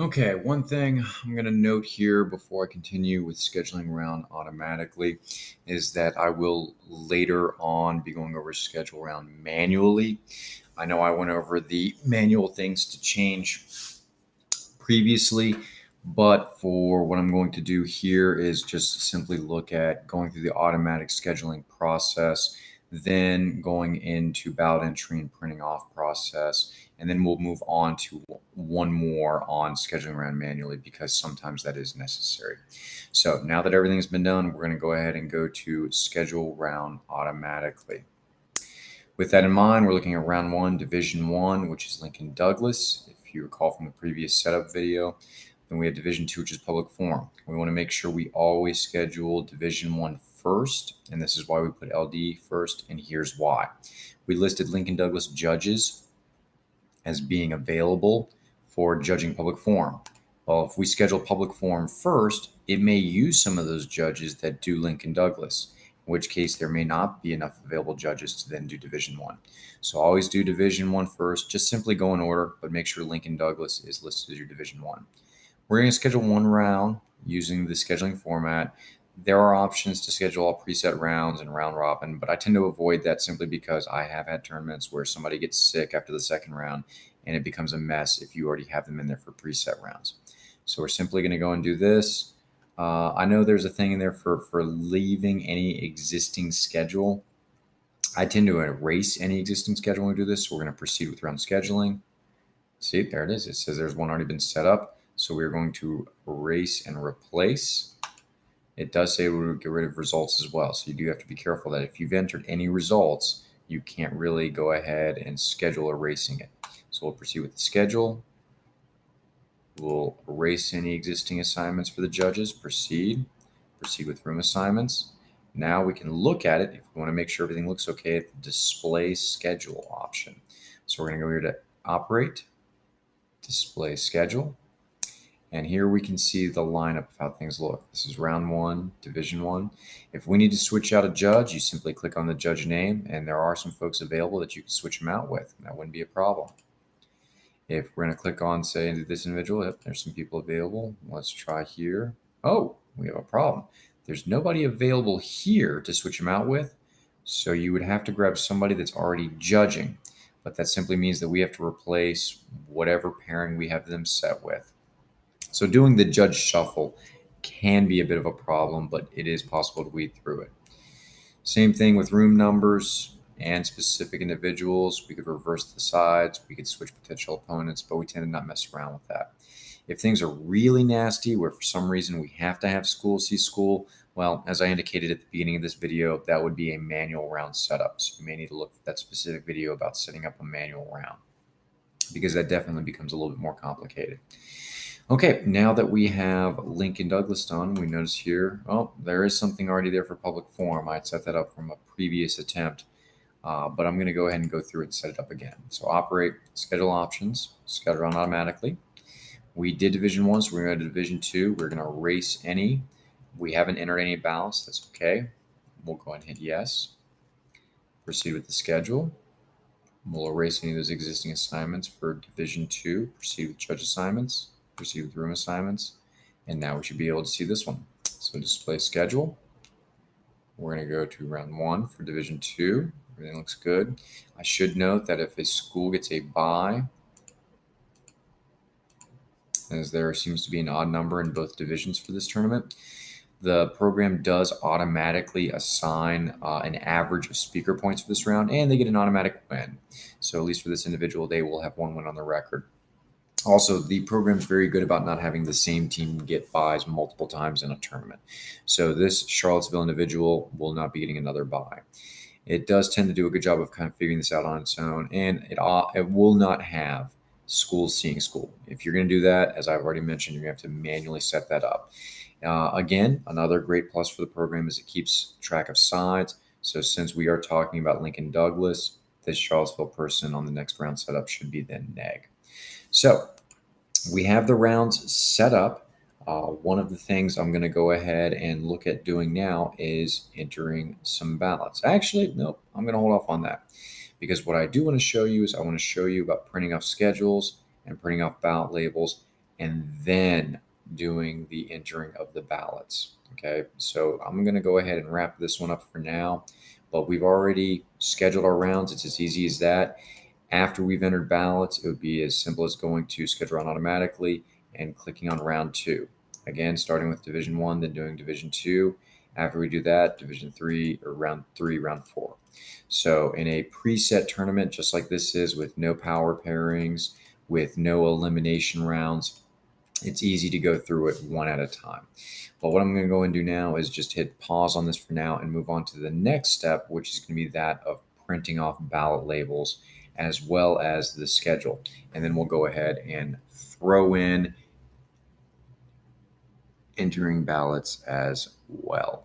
Okay, one thing I'm going to note here before I continue with scheduling round automatically is that I will later on be going over schedule round manually. I know I went over the manual things to change previously, but for what I'm going to do here is just simply look at going through the automatic scheduling process, then going into ballot entry and printing off process, and then we'll move on to one more on scheduling around manually because sometimes that is necessary. So now that everything's been done, we're going to go ahead and go to schedule round automatically. With that in mind, we're looking at round one, division one, which is Lincoln Douglas. If you recall from the previous setup video, then we have division two, which is public forum. We want to make sure we always schedule division one first, and this is why we put LD first, and here's why. We listed Lincoln Douglas judges as being available for judging public forum. Well, if we schedule public forum first, it may use some of those judges that do Lincoln Douglas, in which case there may not be enough available judges to then do Division One. So always do Division One first. Just simply go in order, but make sure Lincoln Douglas is listed as your Division One. We're going to schedule one round using the scheduling format. There are options to schedule all preset rounds and round robin, but I tend to avoid that simply because I have had tournaments where somebody gets sick after the second round and it becomes a mess if you already have them in there for preset rounds. So we're simply going to go and do this. I know there's a thing in there for leaving any existing schedule. I tend to erase any existing schedule when we do this. So we're going to proceed with round scheduling. See, there it is. It says there's one already been set up. So we're going to erase and replace. It does say we'll get rid of results as well. So you do have to be careful that if you've entered any results, you can't really go ahead and schedule erasing it. So we'll proceed with the schedule. We'll erase any existing assignments for the judges. Proceed with room assignments. Now we can look at it if we want to make sure everything looks okay at the display schedule option. So we're going to go here to operate, display schedule. And here we can see the lineup of how things look. This is round one, division one. If we need to switch out a judge, you simply click on the judge name, and there are some folks available that you can switch them out with. That wouldn't be a problem. If we're going to click on, say, this individual, yep, there's some people available. Let's try here. Oh, we have a problem. There's nobody available here to switch them out with. So you would have to grab somebody that's already judging. But that simply means that we have to replace whatever pairing we have them set with. So doing the judge shuffle can be a bit of a problem, but it is possible to weed through it. Same thing with room numbers and specific individuals. We could reverse the sides. We could switch potential opponents, but we tend to not mess around with that. If things are really nasty, where for some reason we have to have school see school, well, as I indicated at the beginning of this video, that would be a manual round setup. So you may need to look at that specific video about setting up a manual round because that definitely becomes a little bit more complicated. Okay, now that we have Lincoln Douglas done, we notice here, oh, there is something already there for public forum. I had set that up from a previous attempt, but I'm going to go ahead and go through it and set it up again. So operate, schedule options, schedule on automatically. We did division one, so we're going to division two. We're going to erase any. We haven't entered any ballots. That's okay. We'll go ahead and hit yes. Proceed with the schedule. We'll erase any of those existing assignments for division two. Proceed with judge assignments. Proceed with room assignments. And now we should be able to see this one. So display schedule. We're going to go to round one for division two. Everything looks good. I should note that if a school gets a bye, as there seems to be an odd number in both divisions for this tournament, the program does automatically assign an average of speaker points for this round, and they get an automatic win. So at least for this individual, they will have one win on the record. Also, the program is very good about not having the same team get buys multiple times in a tournament. So this Charlottesville individual will not be getting another buy. It does tend to do a good job of kind of figuring this out on its own, and it will not have school seeing school. If you're going to do that, as I've already mentioned, you're going to have to manually set that up. Again, another great plus for the program is it keeps track of sides. So since we are talking about Lincoln Douglas, this Charlottesville person on the next round setup should be then neg. So we have the rounds set up. One of the things I'm going to go ahead and look at doing now is entering some ballots. Actually, nope, I'm going to hold off on that because what I do want to show you is I want to show you about printing off schedules and printing off ballot labels and then doing the entering of the ballots. Okay, so I'm going to go ahead and wrap this one up for now, but we've already scheduled our rounds. It's as easy as that. After we've entered ballots, it would be as simple as going to schedule round automatically and clicking on round 2. Again, starting with Division 1, then doing Division 2. After we do that, Division 3 or round 3, round 4. So in a preset tournament, just like this is, with no power pairings, with no elimination rounds, it's easy to go through it one at a time. But what I'm going to go and do now is just hit pause on this for now and move on to the next step, which is going to be that of printing off ballot labels as well as the schedule. And then we'll go ahead and throw in entering ballots as well.